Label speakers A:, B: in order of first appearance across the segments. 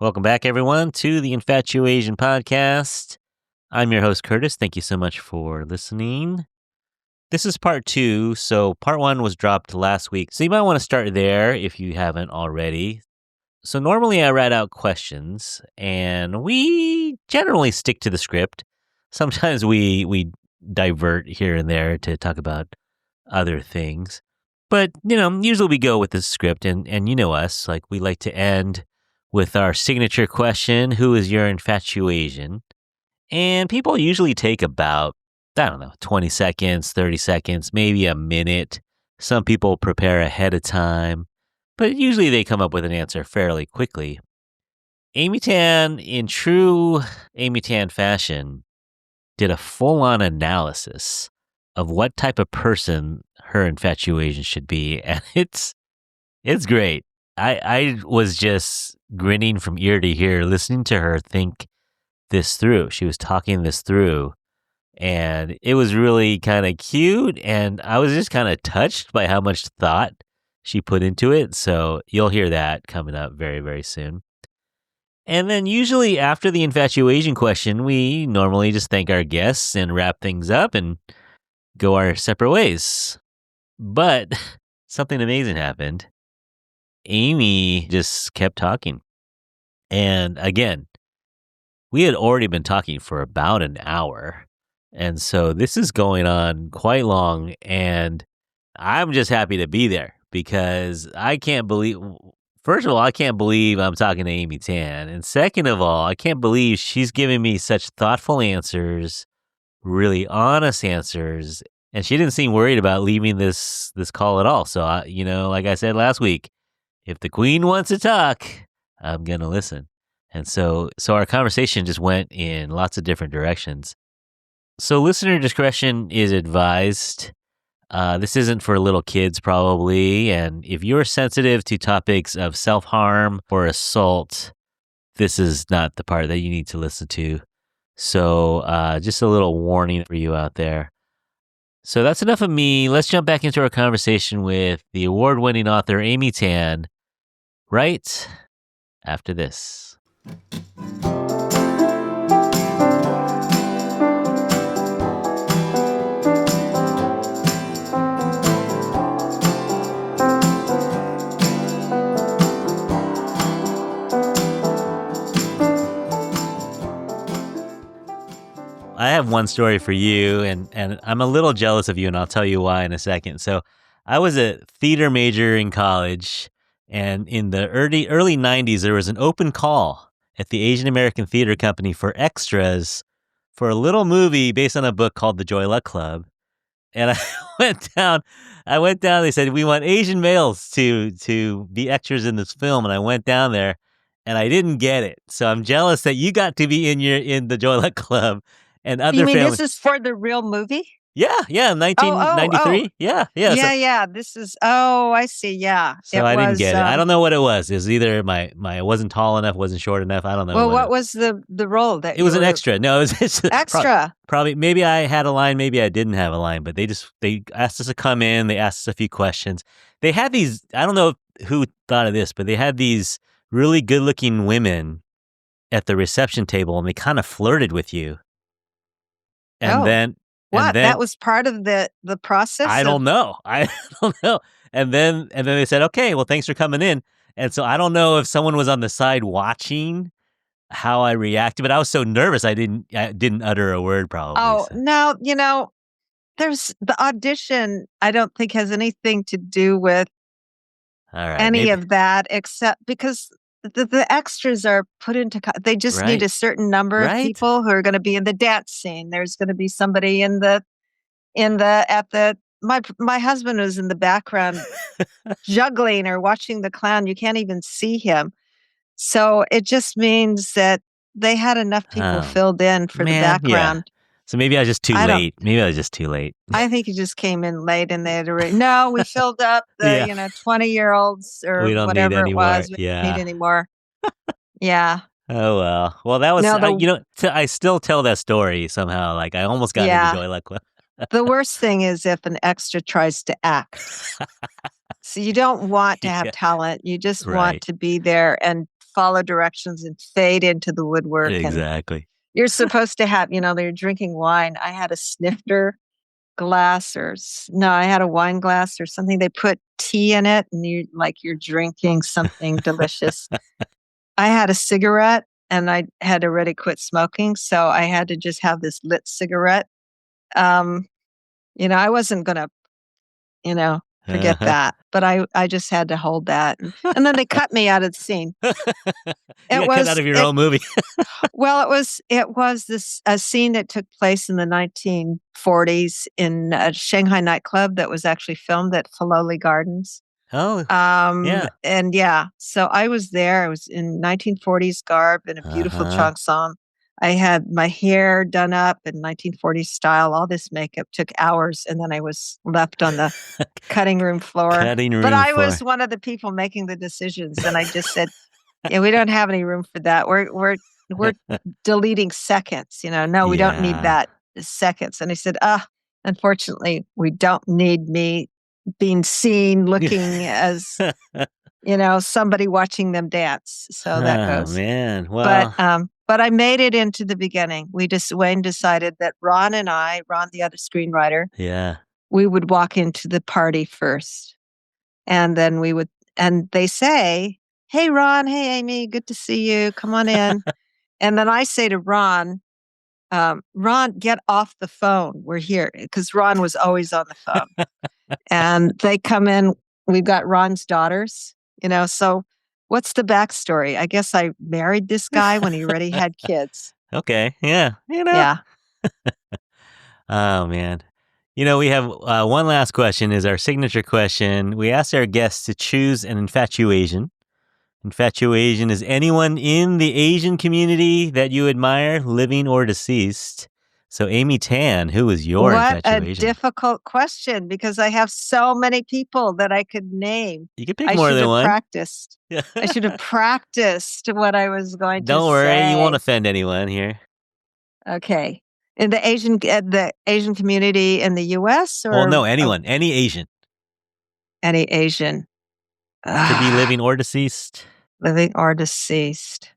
A: Welcome back, everyone, to the InfatuAsian podcast. I'm your host, Curtis. Thank you so much for listening. This is part 2. So part 1 was dropped last week. So you might want to start there if you haven't already. So normally I write out questions, and we generally stick to the script. Sometimes we divert here and there to talk about other things. But, usually we go with the script, and you know us, like we like to end with our signature question, who is your InfatuAsian? And people usually take about, 20 seconds, 30 seconds, maybe a minute. Some people prepare ahead of time, but usually they come up with an answer fairly quickly. Amy Tan, in true Amy Tan fashion, did a full-on analysis of what type of person her InfatuAsian should be, and it's great. I was just grinning from ear to ear listening to her think this through. She was talking this through, and it was really kind of cute, and I was just kind of touched by how much thought she put into it. So you'll hear that coming up very, very soon. And then usually after the InfatuAsian question, we normally just thank our guests and wrap things up and go our separate ways. But something amazing happened. Amy just kept talking. And again, we had already been talking for about an hour. And so this is going on quite long. And I'm just happy to be there because I can't believe, first of all, I can't believe I'm talking to Amy Tan. And second of all, I can't believe she's giving me such thoughtful answers, really honest answers. And she didn't seem worried about leaving this call at all. So, like I said last week, if the queen wants to talk, I'm going to listen. And so our conversation just went in lots of different directions. So listener discretion is advised. This isn't for little kids probably. And if you're sensitive to topics of self-harm or assault, this is not the part that you need to listen to. So just a little warning for you out there. So that's enough of me. Let's jump back into our conversation with the award-winning author Amy Tan right after this. I have one story for you, and I'm a little jealous of you, and I'll tell you why in a second. So I was a theater major in college, and in the early 90s, there was an open call at the Asian American Theater Company for extras for a little movie based on a book called The Joy Luck Club. And I went down, they said, we want Asian males to be extras in this film. And I went down there, and I didn't get it. So I'm jealous that you got to be in The Joy Luck Club. And other
B: You mean
A: families.
B: this is for the real movie?
A: Yeah, 1993. Yeah.
B: Yeah. This is, I see, yeah.
A: So I didn't get it. I don't know what it was. It was either I wasn't tall enough, wasn't short enough. I don't know.
B: Well, what was the role that
A: it was an extra? No, it was just
B: extra.
A: Probably, maybe I had a line, maybe I didn't have a line, but they asked us to come in. They asked us a few questions. They had these, I don't know who thought of this, but they had these really good looking women at the reception table, and they kind of flirted with you. And then
B: that was part of the process?
A: I don't know. And then they said, okay, well, thanks for coming in. And so I don't know if someone was on the side watching how I reacted, but I was so nervous I didn't utter a word probably.
B: Oh,
A: so.
B: No, there's the audition, I don't think has anything to do with any of that, except because the extras are put into, they just need a certain number of people who are going to be in the dance scene. There's going to be somebody my husband was in the background juggling or watching the clown. You can't even see him. So it just means that they had enough people filled in for the background.
A: Yeah. So maybe I was just too late.
B: I think you just came in late and they had already, no, we filled up the, 20-year-olds or whatever it was. We don't need any more. Yeah.
A: Oh, well. Well, that was, I still tell that story somehow. Like I almost got into Joy Luck Club.
B: The worst thing is if an extra tries to act. So you don't want to have talent. You just want to be there and follow directions and fade into the woodwork.
A: Exactly.
B: And you're supposed to have, they're drinking wine. I had a snifter glass I had a wine glass or something. They put tea in it and you're drinking something delicious. I had a cigarette and I had already quit smoking. So I had to just have this lit cigarette. I wasn't going to, forget that, but I just had to hold that. And then they cut me out of the scene.
A: You got cut out of your own movie.
B: Well, it was a scene that took place in the 1940s in a Shanghai nightclub that was actually filmed at Filoli Gardens.
A: Oh, yeah.
B: And so I was there. I was in 1940s garb in a beautiful cheongsam. I had my hair done up in 1940s style. All this makeup took hours, and then I was left on the cutting room floor. But I was one of the people making the decisions, and I just said, "Yeah, we don't have any room for that. We're deleting seconds. No, we don't need that seconds." And I said, unfortunately, we don't need me being seen looking as somebody watching them dance. So that goes.
A: Oh man, well,
B: but I made it into the beginning. Wayne decided that Ron, the other screenwriter, we would walk into the party first, and then and they say, "Hey Ron, hey Amy, good to see you. Come on in." And then I say to Ron, "Ron, get off the phone. We're here," because Ron was always on the phone. And they come in. We've got Ron's daughters, so what's the backstory? I guess I married this guy when he already had kids.
A: Okay. Yeah.
B: Yeah.
A: Oh, man. We have one last question is our signature question. We asked our guests to choose an InfatuAsian. InfatuAsian is anyone in the Asian community that you admire, living or deceased. So, Amy Tan, who is your InfatuAsian?
B: What a difficult question, because I have so many people that I could name.
A: You could pick more than one.
B: Practiced. I should have practiced what I was going to say.
A: Don't worry, you won't offend anyone here.
B: Okay. In the Asian community in the U.S. or?
A: Well, no, anyone, any Asian.
B: Any Asian.
A: Could be living or deceased.
B: Living or deceased.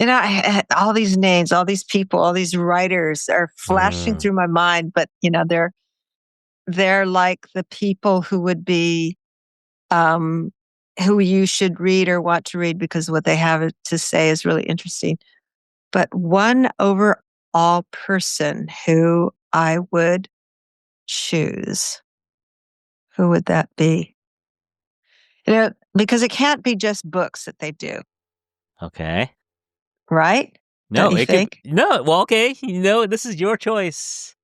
B: All these names, all these people, all these writers are flashing through my mind, but they're like the people who would be, who you should read or want to read because what they have to say is really interesting. But one overall person who I would choose, who would that be? Because it can't be just books that they do.
A: Okay.
B: Right?
A: No, it could. No, well, okay. This is your choice.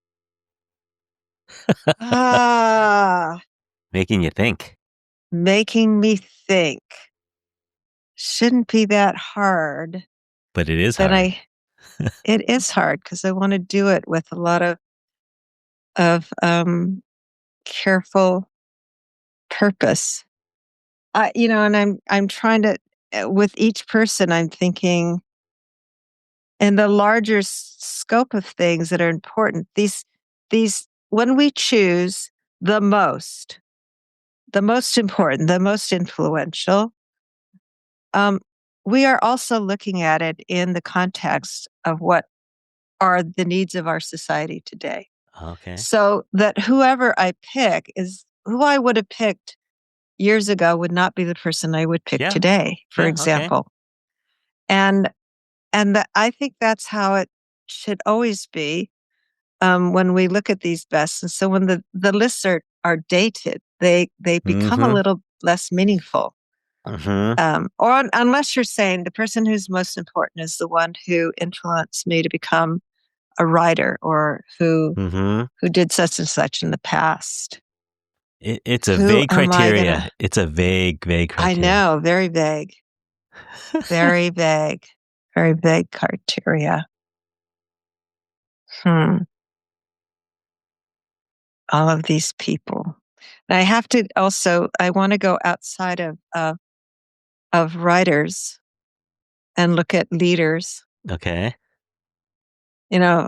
A: Making you think.
B: Making me think. Shouldn't be that hard.
A: But it is hard.
B: It is hard because I want to do it with a lot of careful purpose. And I'm trying to, with each person, I'm thinking in the larger scope of things that are important. These, when we choose the most important, the most influential, we are also looking at it in the context of what are the needs of our society today.
A: Okay.
B: So that whoever I pick is who I would have picked years ago would not be the person I would pick today, for example. Okay. And I think that's how it should always be when we look at these bests. And so when the lists are dated, they become a little less meaningful. Or unless you're saying the person who's most important is the one who influenced me to become a writer or who did such and such in the past.
A: It's a vague criteria. It's a vague criteria.
B: I know, very vague. Very vague. Very vague criteria. All of these people. And I have to also, I want to go outside of writers and look at leaders.
A: Okay.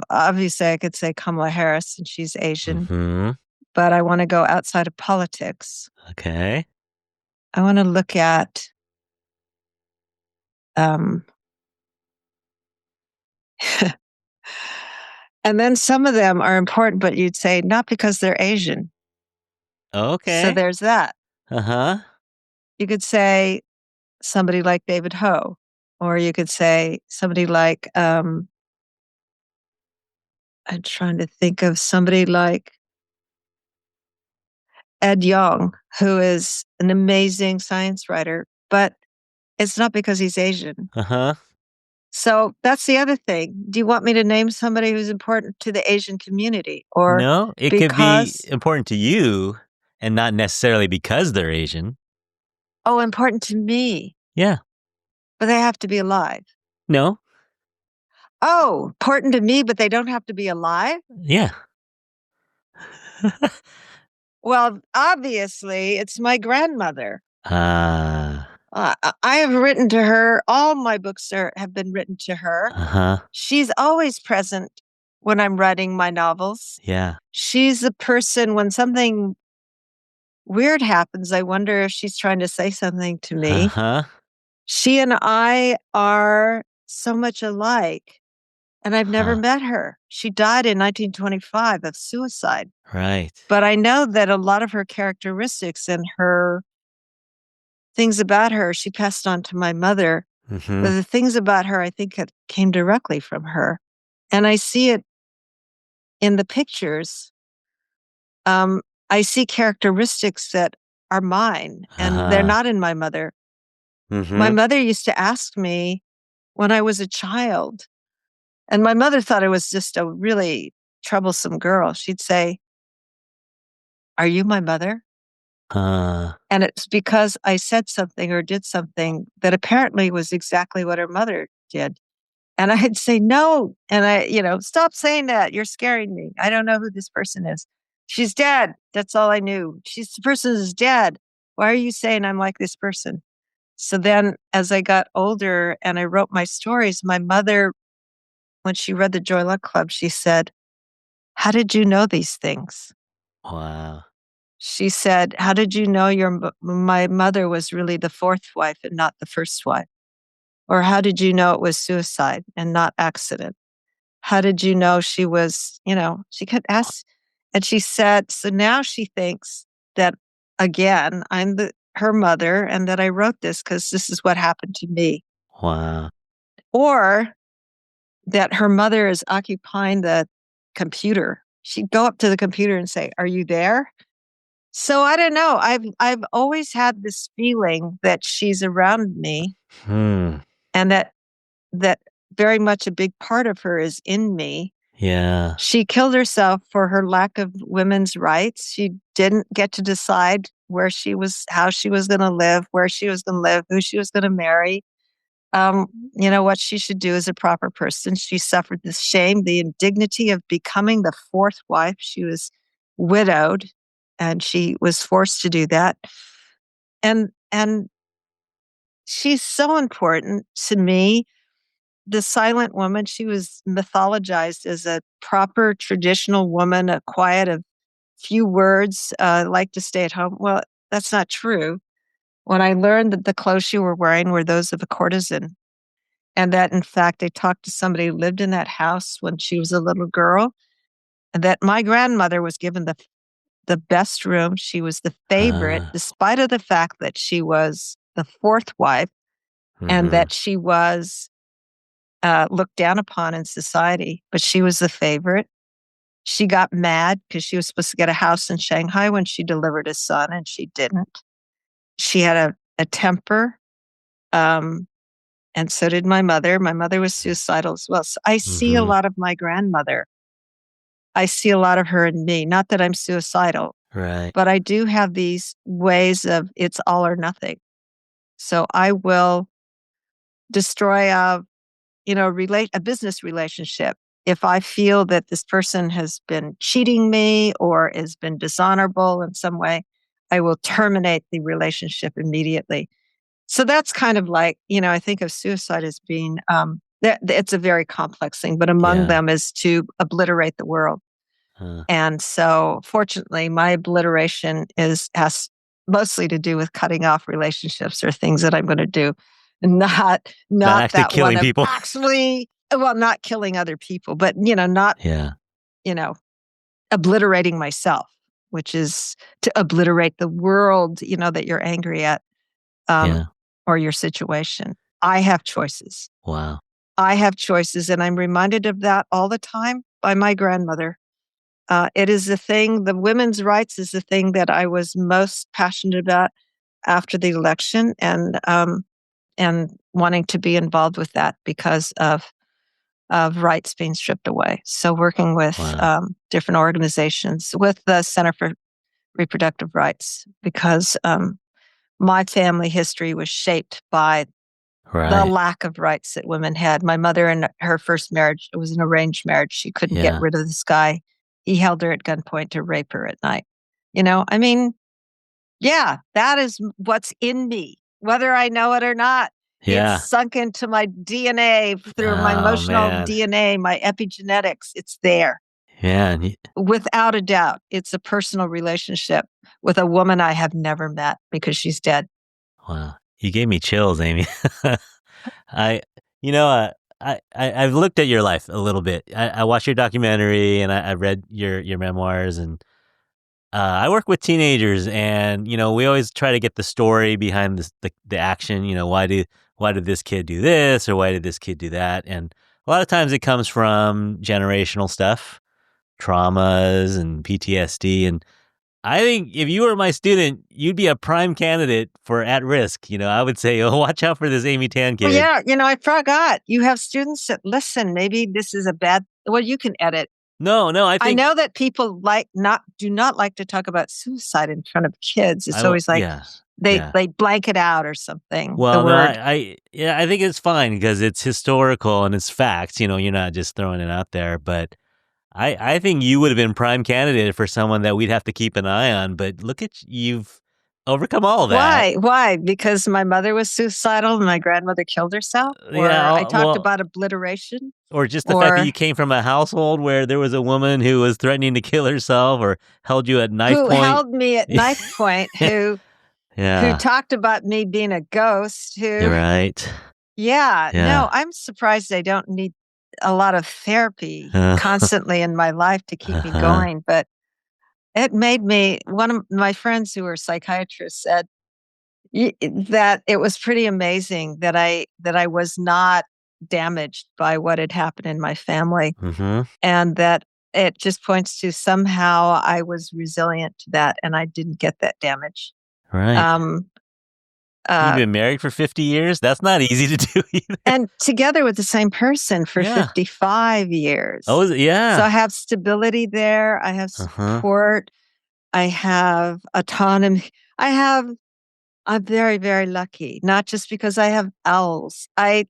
B: Obviously I could say Kamala Harris and she's Asian, but I want to go outside of politics.
A: Okay.
B: I want to look at And then some of them are important, but you'd say not because they're Asian.
A: Okay.
B: So there's that.
A: Uh-huh.
B: You could say somebody like David Ho, or you could say somebody like, I'm trying to think of somebody like Ed Yong, who is an amazing science writer, but it's not because he's Asian.
A: Uh-huh.
B: So that's the other thing. Do you want me to name somebody who's important to the Asian community? Or
A: no, it could be important to you and not necessarily because they're Asian.
B: Oh, important to me.
A: Yeah.
B: But they have to be alive.
A: No.
B: Oh, important to me, but they don't have to be alive?
A: Yeah.
B: Well, obviously, it's my grandmother.
A: Ah.
B: I have written to her. All my books have been written to her.
A: Uh-huh.
B: She's always present when I'm writing my novels.
A: Yeah.
B: She's the person when something weird happens, I wonder if she's trying to say something to me.
A: Uh-huh.
B: She and I are so much alike, and I've never met her. She died in 1925 of suicide.
A: Right.
B: But I know that a lot of her characteristics and her things about her, she passed on to my mother.
A: Mm-hmm.
B: But the things about her, I think, came directly from her. And I see it in the pictures. I see characteristics that are mine, and they're not in my mother.
A: Mm-hmm.
B: My mother used to ask me when I was a child, and my mother thought I was just a really troublesome girl. She'd say, "Are you my mother?" And it's because I said something or did something that apparently was exactly what her mother did. And I'd say, "No." And "Stop saying that. You're scaring me. I don't know who this person is. She's dead." That's all I knew. The person is dead. Why are you saying I'm like this person? So then as I got older and I wrote my stories, my mother, when she read the Joy Luck Club, she said, "How did you know these things?"
A: Wow.
B: She said, "How did you know my mother was really the fourth wife and not the first wife? Or how did you know it was suicide and not accident? How did you know she was," she could ask. And she said, so now she thinks that, again, I'm her mother and that I wrote this because this is what happened to me.
A: Wow.
B: Or that her mother is occupying the computer. She'd go up to the computer and say, "Are you there?" So I don't know. I've always had this feeling that she's around me and that very much a big part of her is in me.
A: Yeah.
B: She killed herself for her lack of women's rights. She didn't get to decide how she was going to live, where she was going to live, who she was going to marry. What she should do as a proper person. She suffered the shame, the indignity of becoming the fourth wife. She was widowed and she was forced to do that. And she's so important to me. The silent woman, she was mythologized as a proper traditional woman, a quiet of few words, like to stay at home. Well, that's not true. When I learned that the clothes she were wearing were those of a courtesan, and that, in fact, I talked to somebody who lived in that house when she was a little girl, and that my grandmother was given the best room. She was the favorite, despite of the fact that she was the fourth wife and that she was looked down upon in society, but she was the favorite. She got mad because she was supposed to get a house in Shanghai when she delivered a son, and she didn't. She had a temper. And so did my mother. My mother was suicidal as well. So I see a lot of my grandmother. I see a lot of her in me. Not that I'm suicidal,
A: right?
B: But I do have these ways of it's all or nothing. So I will destroy a business relationship if I feel that this person has been cheating me or has been dishonorable in some way. I will terminate the relationship immediately. So that's kind of like, I think of suicide as being, it's a very complex thing, but among them is to obliterate the world. And so fortunately, my obliteration has mostly to do with cutting off relationships or things that I'm going to do. not
A: actually
B: that
A: killing
B: one of
A: people.
B: actually, well, not killing other people, but, not, obliterating myself, which is to obliterate the world, that you're angry at, or your situation. I have choices.
A: Wow.
B: I have choices, and I'm reminded of that all the time by my grandmother. It is the women's rights is the thing that I was most passionate about after the election, and wanting to be involved with that because of rights being stripped away. So working with different organizations, with the Center for Reproductive Rights, because my family history was shaped by the lack of rights that women had. My mother, in her first marriage, it was an arranged marriage. She couldn't get rid of this guy. He held her at gunpoint to rape her at night. That is what's in me, whether I know it or not.
A: Yeah.
B: It's sunk into my DNA through my emotional DNA, my epigenetics. It's there.
A: Yeah.
B: Without a doubt, it's a personal relationship with a woman I have never met because she's dead.
A: Wow. You gave me chills, Amy. I've looked at your life a little bit. I watched your documentary and I read your memoirs, and I work with teenagers, and we always try to get the story behind the action. Why did this kid do this, or why did this kid do that? And a lot of times it comes from generational stuff, traumas and PTSD. And I think if you were my student, you'd be a prime candidate for at risk. I would say, oh, watch out for this Amy Tan kid.
B: Well, yeah, I forgot. You have students that listen. Maybe this is you can edit.
A: No, I
B: know that people do not like to talk about suicide in front of kids. It's always like they blank it out or something.
A: Well, no, I think it's fine because it's historical and it's facts. You're not just throwing it out there. But I think you would have been prime candidate for someone that we'd have to keep an eye on. But look at you've overcome all of that.
B: Why? Because my mother was suicidal and my grandmother killed herself? Or I talked about obliteration?
A: Or just the fact that you came from a household where there was a woman who was threatening to kill herself or held you at knife point.
B: Who held me at knife point, who talked about me being a ghost,
A: You're right.
B: Yeah, no, I'm surprised I don't need a lot of therapy constantly in my life to keep me going, but it made me, one of my friends who were psychiatrists said that it was pretty amazing that I was not damaged by what had happened in my family, and that it just points to somehow I was resilient to that and I didn't get that damage.
A: Right. You've been married for 50 years? That's not easy to do either.
B: And together with the same person for 55 years.
A: Oh, is it? Yeah.
B: So I have stability there. I have support. I have autonomy. I'm very, very lucky, not just because I have owls. I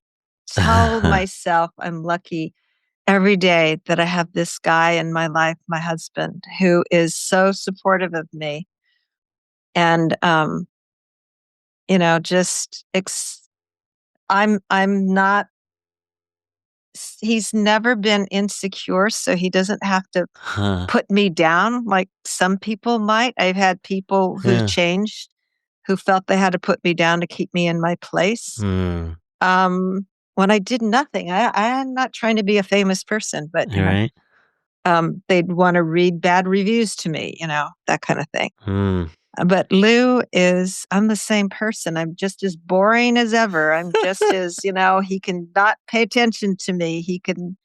B: tell myself I'm lucky every day that I have this guy in my life, my husband, who is so supportive of me. And, I'm not, he's never been insecure, so he doesn't have to put me down like some people might. I've had people who changed, who felt they had to put me down to keep me in my place. When I did nothing. I'm not trying to be a famous person, but they'd want to read bad reviews to me, that kind of thing. But Lou I'm the same person. I'm just as boring as ever. I'm just as, he can not pay attention to me. He can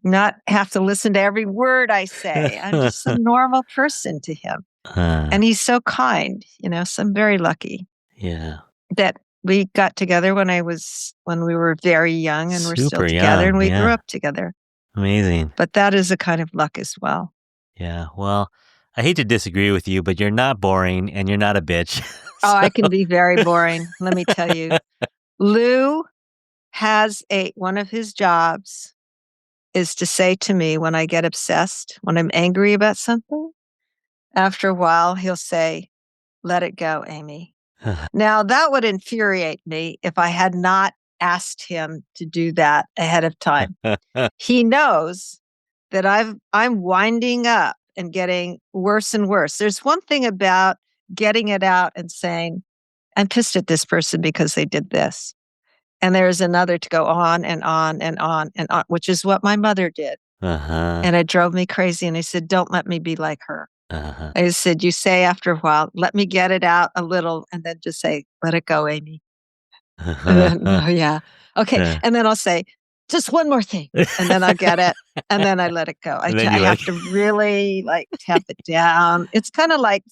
B: not have to listen to every word I say. I'm just a normal person to him. And he's so kind, so I'm very lucky.
A: Yeah.
B: That we got together when we were very young, and we're still together, and we grew up together.
A: Amazing.
B: But that is a kind of luck as well.
A: Yeah. Well, I hate to disagree with you, but you're not boring and you're not a bitch.
B: Oh, I can be very boring. Let me tell you. Lou has one of his jobs is to say to me when I get obsessed, when I'm angry about something, after a while, he'll say, "Let it go, Amy." Now, that would infuriate me if I had not asked him to do that ahead of time. He knows that I'm winding up and getting worse and worse. There's one thing about getting it out and saying, "I'm pissed at this person because they did this." And there's another to go on and on and on and on, which is what my mother did. And it drove me crazy. And I said, don't let me be like her. I said, you say after a while, let me get it out a little, and then just say, let it go, Amy. And then, oh, yeah. Okay. And then I'll say, just one more thing. And then I'll get it. And then I let it go. I have to really like tap it down. It's kind of like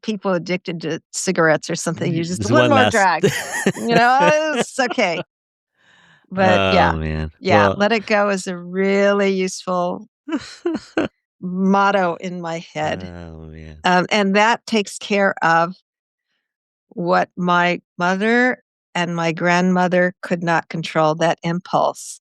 B: people addicted to cigarettes or something. You just one more drag. It's okay. But
A: man.
B: Yeah. Let it go is a really useful motto in my head.
A: Oh, man.
B: And that takes care of what my mother and my grandmother could not control, that impulse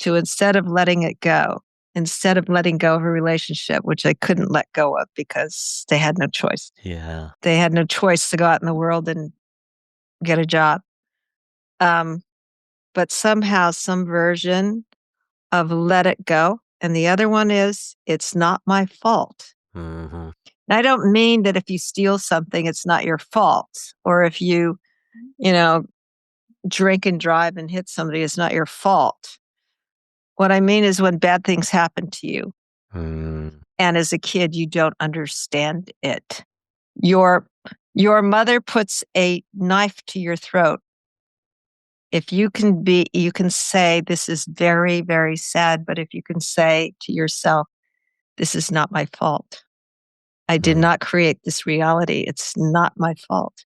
B: to, instead of letting it go, instead of letting go of a relationship, which I couldn't let go of because they had no choice.
A: Yeah.
B: They had no choice to go out in the world and get a job. But somehow some version of let it go. And the other one is, it's not my fault.
A: Mm-hmm.
B: I don't mean that if you steal something, it's not your fault. Or if you drink and drive and hit somebody, it's not your fault. What I mean is when bad things happen to you, and as a kid, you don't understand it. Your mother puts a knife to your throat. If you can say, this is very, very sad, but if you can say to yourself, this is not my fault. I did not create this reality. It's not my fault.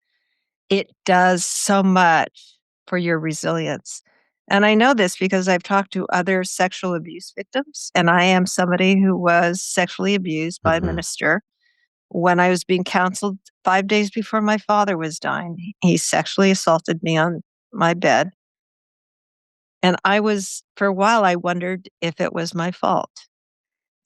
B: It does so much for your resilience. And I know this because I've talked to other sexual abuse victims, and I am somebody who was sexually abused by a minister. When I was being counseled 5 days before my father was dying, he sexually assaulted me on my bed. And for a while, I wondered if it was my fault.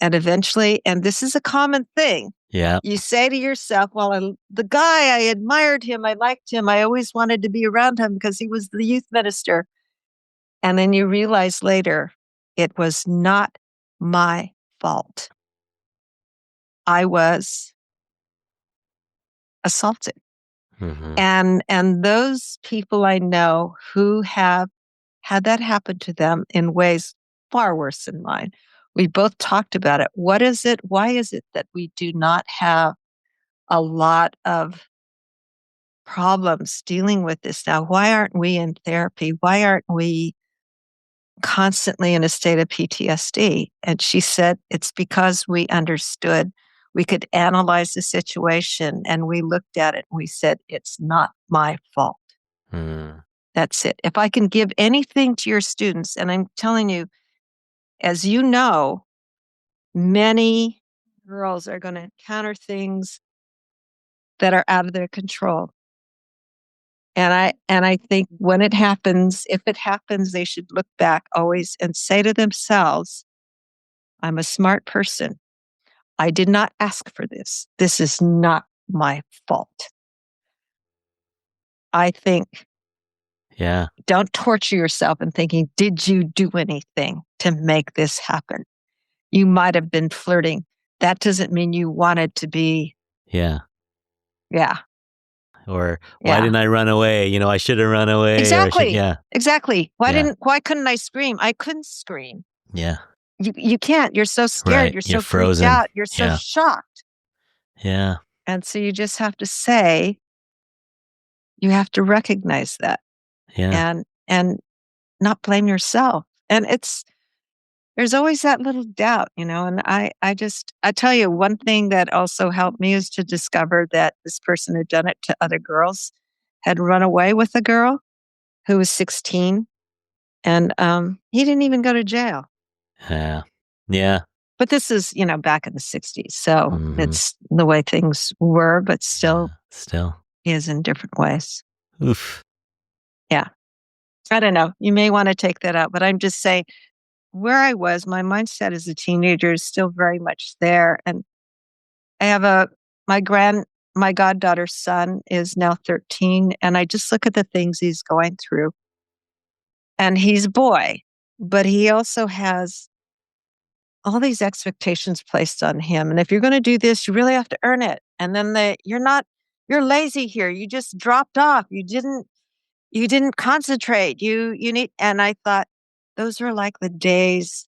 B: And eventually, and this is a common thing.
A: Yeah.
B: You say to yourself, well, the guy, I admired him. I liked him. I always wanted to be around him because he was the youth minister. And then you realize later, it was not my fault. I was assaulted. And those people I know who have had that happen to them in ways far worse than mine, we both talked about it. What is it? Why is it that we do not have a lot of problems dealing with this now? Why aren't we in therapy? Why aren't we constantly in a state of PTSD? And she said, it's because we understood. We could analyze the situation, and we looked at it and we said, it's not my fault. That's it. If I can give anything to your students, and I'm telling you, as you know, many girls are going to encounter things that are out of their control. And I think when it happens, if it happens, they should look back always and say to themselves, I'm a smart person. I did not ask for this. This is not my fault. I think, don't torture yourself in thinking, did you do anything to make this happen? You might have been flirting. That doesn't mean you wanted to be.
A: Yeah. Or why
B: Yeah.
A: didn't I run away? I should have run away.
B: Exactly. Exactly. Why couldn't I scream? I couldn't scream.
A: Yeah.
B: You can't. You're so scared.
A: Right.
B: You're so
A: frozen.
B: freaked out. You're so shocked.
A: Yeah.
B: And so you just have to say, you have to recognize that.
A: Yeah.
B: And not blame yourself. And there's always that little doubt, and I tell you, one thing that also helped me is to discover that this person had done it to other girls, had run away with a girl who was 16, and he didn't even go to jail.
A: Yeah. Yeah.
B: But this is, back in the 60s. So it's the way things were, but still is in different ways.
A: Oof.
B: Yeah. I don't know. You may want to take that out, but I'm just saying, where I was, my mindset as a teenager is still very much there. And I have my goddaughter's son is now 13, and I just look at the things he's going through. And he's a boy, but he also has all these expectations placed on him. And if you're going to do this, you really have to earn it. And then you're lazy here. You just dropped off. You didn't, You didn't concentrate. You need, and I thought those were like the days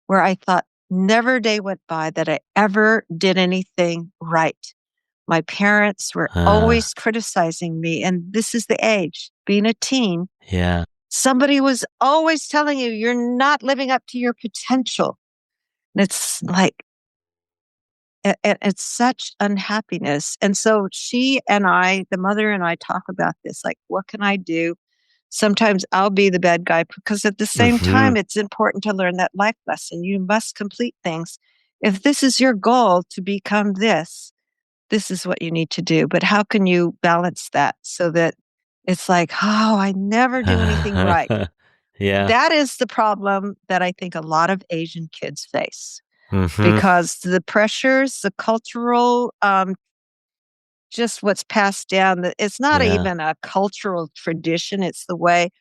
B: where I thought never a day went by that I ever did anything right. My parents were always criticizing me, and this is the age, being a teen.
A: Yeah.
B: Somebody was always telling you, you're not living up to your potential. And it's like, it's such unhappiness. And so she and I, the mother and I, talk about this, like, what can I do? Sometimes I'll be the bad guy because at the same time, it's important to learn that life lesson. You must complete things. If this is your goal to become this is what you need to do. But how can you balance that so that it's like, oh, I never do anything right?
A: Yeah.
B: That is the problem that I think a lot of Asian kids face because the pressures, the cultural, just what's passed down, it's not even a cultural tradition. It's the way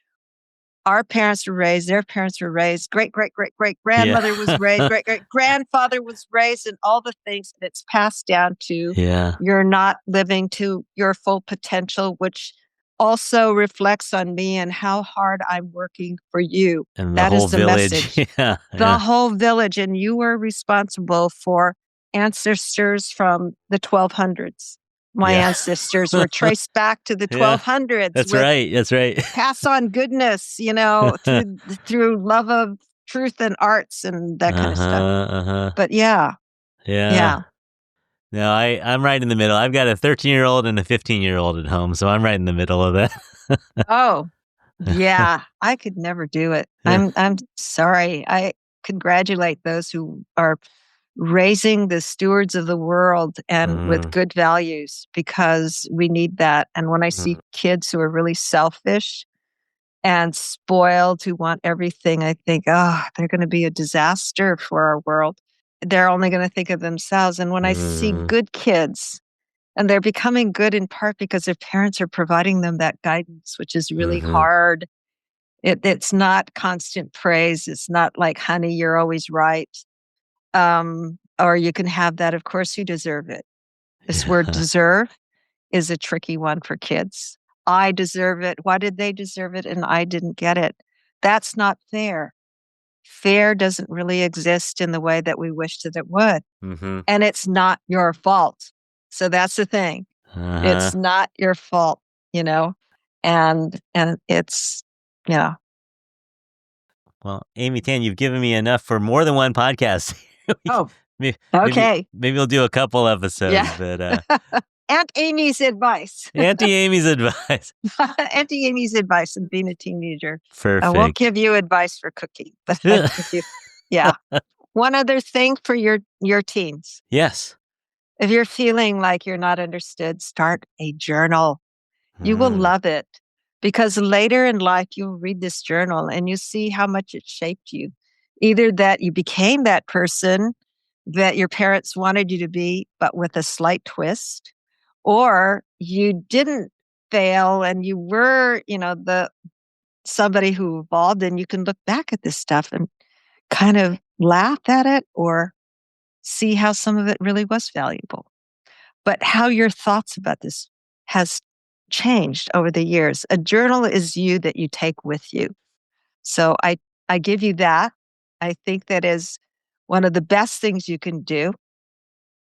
B: our parents were raised, their parents were raised, great grandmother was raised, great grandfather was raised, and all the things that it's passed down to. You're not living to your full potential, which also reflects on me and how hard I'm working for you.
A: And
B: that is the
A: village.
B: message. The whole village. And you were responsible for ancestors from the 1200s. My ancestors were traced back to the 1200s.
A: That's right. That's right.
B: Pass on goodness, through love of truth and arts and that kind of stuff. But yeah.
A: No, I'm right in the middle. I've got a 13-year-old and a 15-year-old at home, so I'm right in the middle of that.
B: Oh, yeah. I could never do it. I'm sorry. I congratulate those who are raising the stewards of the world and with good values, because we need that. And when I see kids who are really selfish and spoiled, who want everything, I think, oh, they're going to be a disaster for our world. They're only going to think of themselves. And when I see good kids, and they're becoming good in part because their parents are providing them that guidance, which is really hard. It's not constant praise. It's not like, honey, you're always right. Or you can have that. Of course, you deserve it. This word deserve is a tricky one for kids. I deserve it. Why did they deserve it and I didn't get it? That's not fair. Fair doesn't really exist in the way that we wish that it would. And it's not your fault. So that's the thing. It's not your fault, and it's,
A: Well, Amy Tan, you've given me enough for more than one podcast.
B: Okay.
A: Maybe we'll do a couple episodes, but
B: Aunt Amy's advice.
A: Auntie Amy's advice.
B: Auntie Amy's advice in being a teenager.
A: Perfect.
B: I won't give you advice for cooking, but one other thing for your teens.
A: Yes.
B: If you're feeling like you're not understood, start a journal. You will love it, because later in life, you'll read this journal and you see how much it shaped you. Either that you became that person that your parents wanted you to be, but with a slight twist, or you didn't fail and you were, somebody who evolved, and you can look back at this stuff and kind of laugh at it or see how some of it really was valuable. But how your thoughts about this has changed over the years. A journal is you that you take with you. So I give you that. I think that is one of the best things you can do.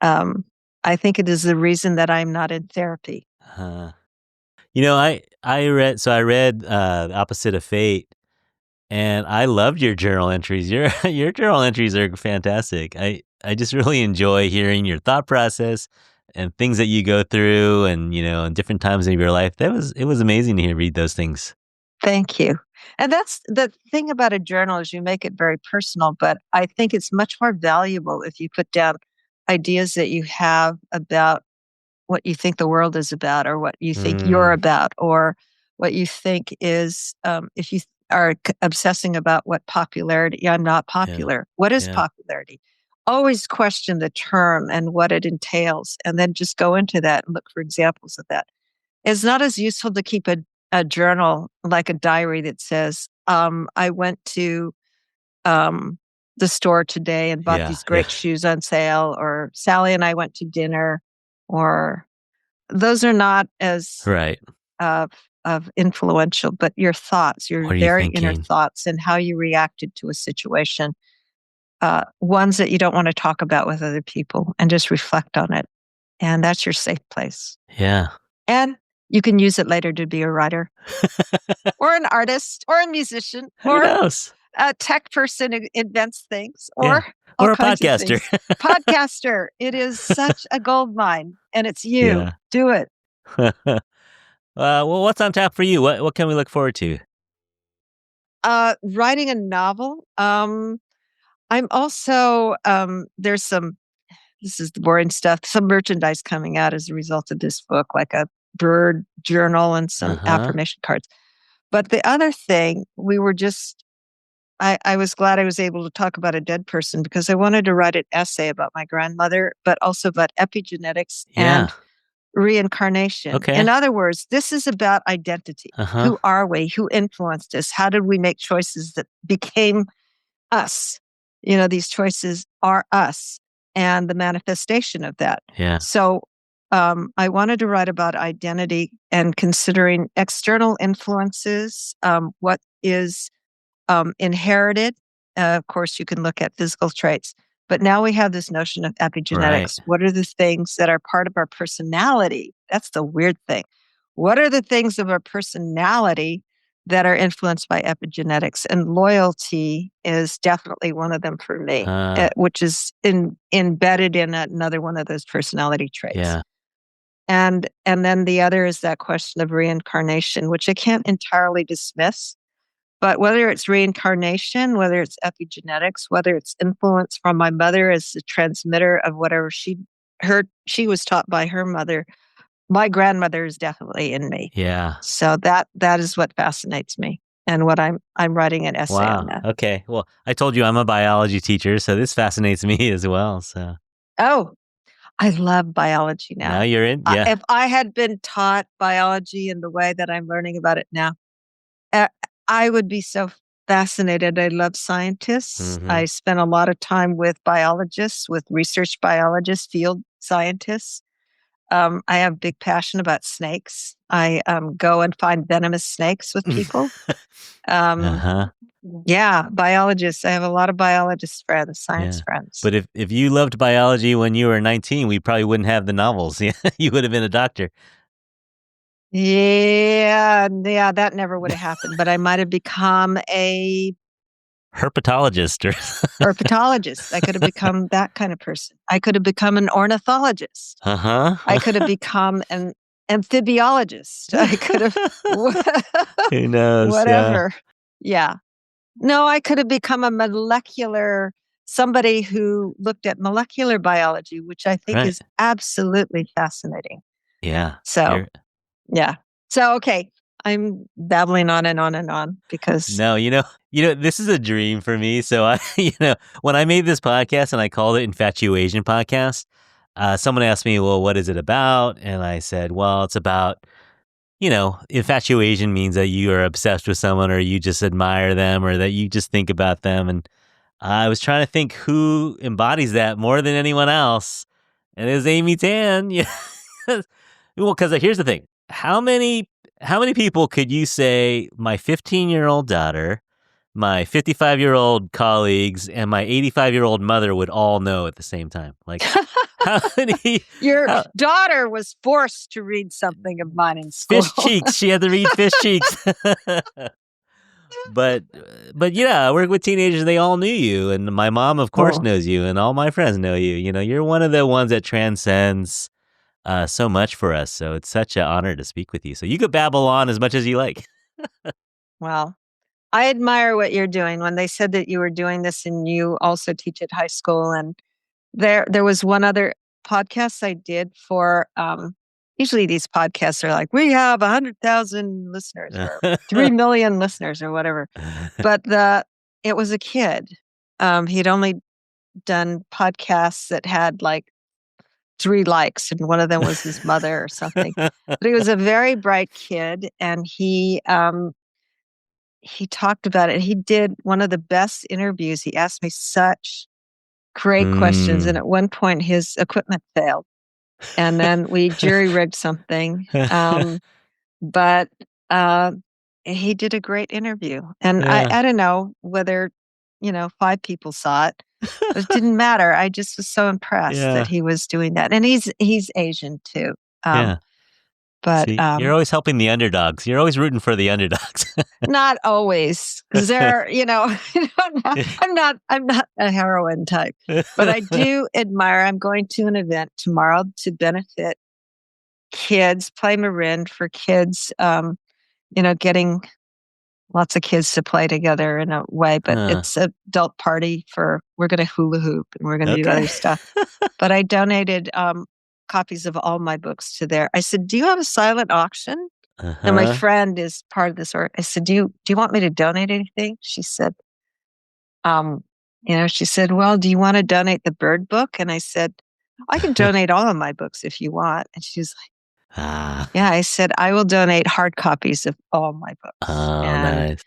B: I think it is the reason that I'm not in therapy.
A: I read The Opposite of Fate, and I loved your journal entries. Your journal entries are fantastic. I just really enjoy hearing your thought process and things that you go through, and in different times of your life. It was amazing to read those things.
B: Thank you. And that's the thing about a journal, is you make it very personal, but I think it's much more valuable if you put down ideas that you have about what you think the world is about, or what you think you're about, or what you think is, if you are obsessing about what popularity, I'm not popular. What is popularity? Always question the term and what it entails, and then just go into that and look for examples of that. It's not as useful to keep a journal, like a diary, that says, I went to the store today and bought these great shoes on sale, or Sally and I went to dinner, or those are not as influential, but your thoughts, your very inner thoughts, and how you reacted to a situation. Ones that you don't want to talk about with other people, and just reflect on it. And that's your safe place.
A: Yeah.
B: And you can use it later to be a writer or an artist or a musician
A: Who knows?
B: A tech person who invents things or
A: a podcaster.
B: Podcaster. It is such a gold mine, and it's you. Yeah. Do it.
A: Well, what's on tap for you? What can we look forward to?
B: Writing a novel. I'm also there's some. This is the boring stuff. Some merchandise coming out as a result of this book, like a bird journal and some affirmation cards. But the other thing, I was glad I was able to talk about a dead person, because I wanted to write an essay about my grandmother, but also about epigenetics and reincarnation. Okay. In other words, this is about identity. Who are we? Who influenced us? How did we make choices that became us? These choices are us and the manifestation of that. Yeah. So I wanted to write about identity and considering external influences, what is inherited. Of course, you can look at physical traits, but now we have this notion of epigenetics. Right. What are the things that are part of our personality? That's the weird thing. What are the things of our personality that are influenced by epigenetics? And loyalty is definitely one of them for me, which is embedded in another one of those personality traits. Yeah. And then the other is that question of reincarnation, which I can't entirely dismiss. But whether it's reincarnation, whether it's epigenetics, whether it's influence from my mother as the transmitter of whatever she was taught by her mother, my grandmother is definitely in me. Yeah. So that is what fascinates me, and what I'm writing an essay on that.
A: Okay. Well, I told you I'm a biology teacher, so this fascinates me as well. So.
B: Oh, I love biology now.
A: Now you're in. Yeah.
B: If I had been taught biology in the way that I'm learning about it now, I would be so fascinated. I love scientists. I spent a lot of time with biologists, with research biologists, field scientists. I have big passion about snakes. I go and find venomous snakes with people. Yeah, biologists. I have a lot of biologist friends, science friends.
A: But if you loved biology when you were 19, we probably wouldn't have the novels. You would have been a doctor.
B: Yeah, that never would have happened. But I might have become a
A: herpetologist or
B: herpetologist. I could have become that kind of person. I could have become an ornithologist. I could have become an amphibiologist. I could have.
A: Who knows?
B: Whatever. Yeah. No, I could have become somebody who looked at molecular biology, which I think is absolutely fascinating.
A: Yeah.
B: So. Yeah. So, okay. I'm babbling on and on and on because.
A: No, this is a dream for me. So when I made this podcast and I called it InfatuAsian Podcast, someone asked me, well, what is it about? And I said, well, it's about, infatuation means that you are obsessed with someone, or you just admire them, or that you just think about them. And I was trying to think who embodies that more than anyone else. And it was Amy Tan. Yeah. Well, because here's the thing. How many people could you say my 15-year-old daughter, my 55-year-old colleagues, and my 85-year-old mother would all know at the same time? Like, how many?
B: Your daughter was forced to read something of mine in school.
A: Fish Cheeks. She had to read Fish Cheeks. But yeah, I work with teenagers. They all knew you, and my mom, of course, knows you, and all my friends know you. You're one of the ones that transcends so much for us. So it's such an honor to speak with you. So you could babble on as much as you like.
B: Well, I admire what you're doing. When they said that you were doing this and you also teach at high school, and there was one other podcast I did for, usually these podcasts are like, we have 100,000 listeners or 3 million listeners or whatever. But it was a kid. He'd only done podcasts that had like 3 likes, and one of them was his mother or something. But he was a very bright kid, and he talked about it. He did one of the best interviews. He asked me such great questions, and at one point his equipment failed, and then we jury rigged something. But He did a great interview. And
A: Yeah.
B: I don't know whether, 5 people saw it. It didn't matter. I just was so impressed that he was doing that. And he's Asian too.
A: Yeah.
B: But
A: See, you're always helping the underdogs. You're always rooting for the underdogs.
B: not always, because they're, I'm not a heroine type, but I do admire. I'm going to an event tomorrow to benefit kids, play marin for kids. Getting lots of kids to play together in a way, but it's an adult party we're going to hula hoop and we're going to do other stuff. But I donated copies of all my books to there. I said, "Do you have a silent auction?" And my friend is part of this. I said, "Do you want me to donate anything?" She said, "Well, do you want to donate the bird book?" And I said, "I can donate all of my books if you want." And she's like, "Yeah." I said, "I will donate hard copies of all my books."
A: Oh,
B: and
A: nice.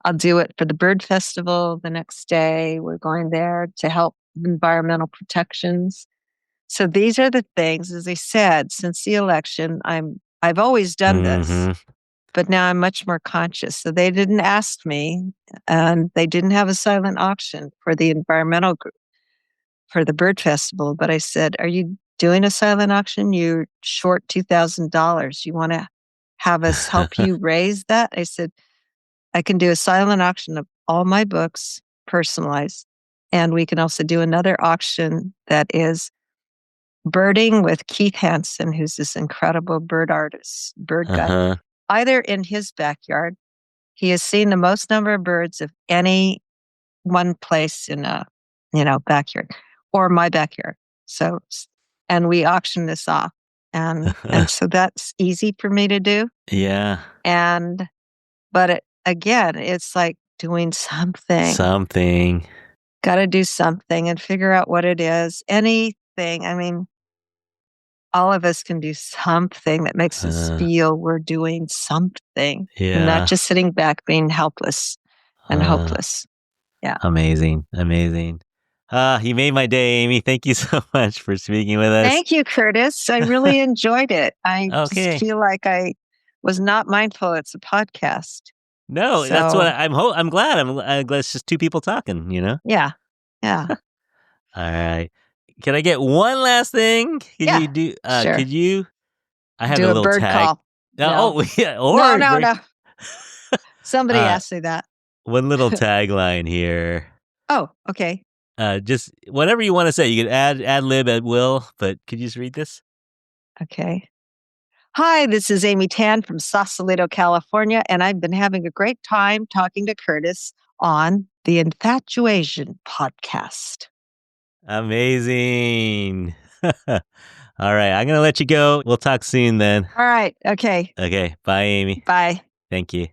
B: I'll do it for the Bird Festival the next day. We're going there to help environmental protections. So these are the things, as I said, since the election, I've always done this, but now I'm much more conscious. So they didn't ask me, and they didn't have a silent auction for the environmental group for the Bird Festival. But I said, "Are you doing a silent auction? You're short $2,000. You want to have us help you raise that?" I said, "I can do a silent auction of all my books, personalized. And we can also do another auction that is birding with Keith Hansen, who's this incredible bird artist, bird guide, either in his backyard. He has seen the most number of birds of any one place in a, backyard, or my backyard. So, and we auction this off. And so that's easy for me to do.
A: Yeah.
B: But again, it's like doing something. Got to do something and figure out what it is. Anything. I mean, all of us can do something that makes us feel we're doing something.
A: Yeah.
B: And not just sitting back being helpless and hopeless. Yeah.
A: Amazing. You made my day, Amy. Thank you so much for speaking with us.
B: Thank you, Curtis. I really enjoyed it. I just feel like I was not mindful it's a podcast.
A: No, that's what I'm glad. I'm glad it's just two people talking,
B: Yeah. Yeah.
A: All right. Can I get one last thing?
B: Yeah,
A: You do?
B: sure.
A: Could you? I have
B: do
A: a little
B: bird
A: tag.
B: call.
A: No. Oh, yeah. Or
B: no. Somebody asked me that.
A: One little tagline here.
B: Oh, okay.
A: Just whatever you want to say. You can ad lib at will, but could you just read this?
B: Okay. Hi, this is Amy Tan from Sausalito, California, and I've been having a great time talking to Curtis on the InfatuAsian podcast.
A: Amazing. All right. I'm going to let you go. We'll talk soon then.
B: All right. Okay.
A: Okay. Bye, Amy.
B: Bye.
A: Thank you.